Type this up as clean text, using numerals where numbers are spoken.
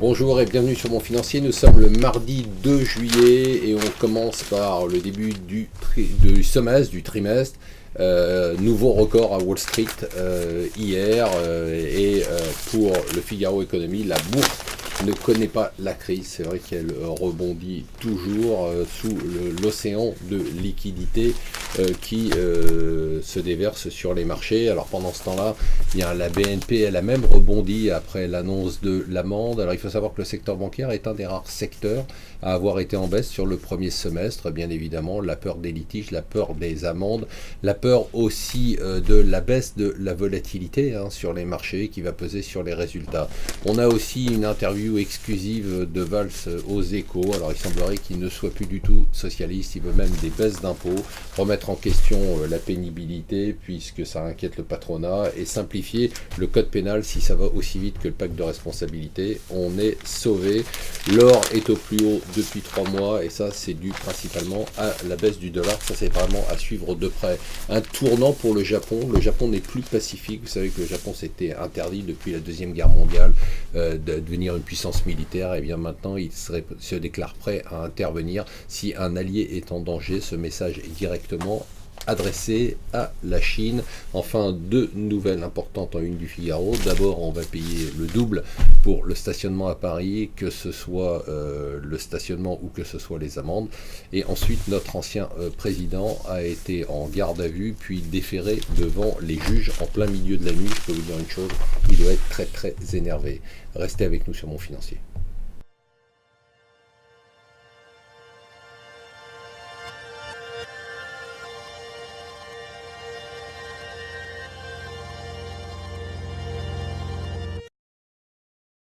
Bonjour et bienvenue sur Mon Financier. Nous sommes le mardi 2 juillet et on commence par le début du semestre, du trimestre. Nouveau record à Wall Street hier et pour le Figaro Économie, la bourse ne connaît pas la crise. C'est vrai qu'elle rebondit toujours sous l'océan de liquidités qui se déverse sur les marchés. Alors pendant ce temps-là, la BNP, elle a même rebondi après l'annonce de l'amende. Alors il faut savoir que le secteur bancaire est un des rares secteurs à avoir été en baisse sur le premier semestre. Bien évidemment, la peur des litiges, la peur des amendes, la peur aussi de la baisse de la volatilité sur les marchés qui va peser sur les résultats. On a aussi une interview exclusive de Valls aux Échos. Alors il semblerait qu'il ne soit plus du tout socialiste, il veut même des baisses d'impôts, remettre en question la pénibilité puisque ça inquiète le patronat et simplifier le code pénal. Si ça va aussi vite que le pacte de responsabilité, on est sauvé. L'or est au plus haut depuis 3 mois et ça c'est dû principalement à la baisse du dollar. Ça c'est vraiment à suivre de près. Un tournant pour le Japon. Le Japon n'est plus pacifique. Vous savez que le Japon s'était interdit depuis la Deuxième Guerre mondiale de devenir une puissance militaire. Et bien maintenant il se déclare prêt à intervenir si un allié est en danger. Ce message est directement adressé à la Chine. Enfin, deux nouvelles importantes en une du Figaro. D'abord, on va payer le double pour le stationnement à Paris, que ce soit le stationnement ou que ce soit les amendes. Et ensuite, notre ancien président a été en garde à vue, puis déféré devant les juges en plein milieu de la nuit. Je peux vous dire une chose, il doit être très très énervé. Restez avec nous sur Mon Financier.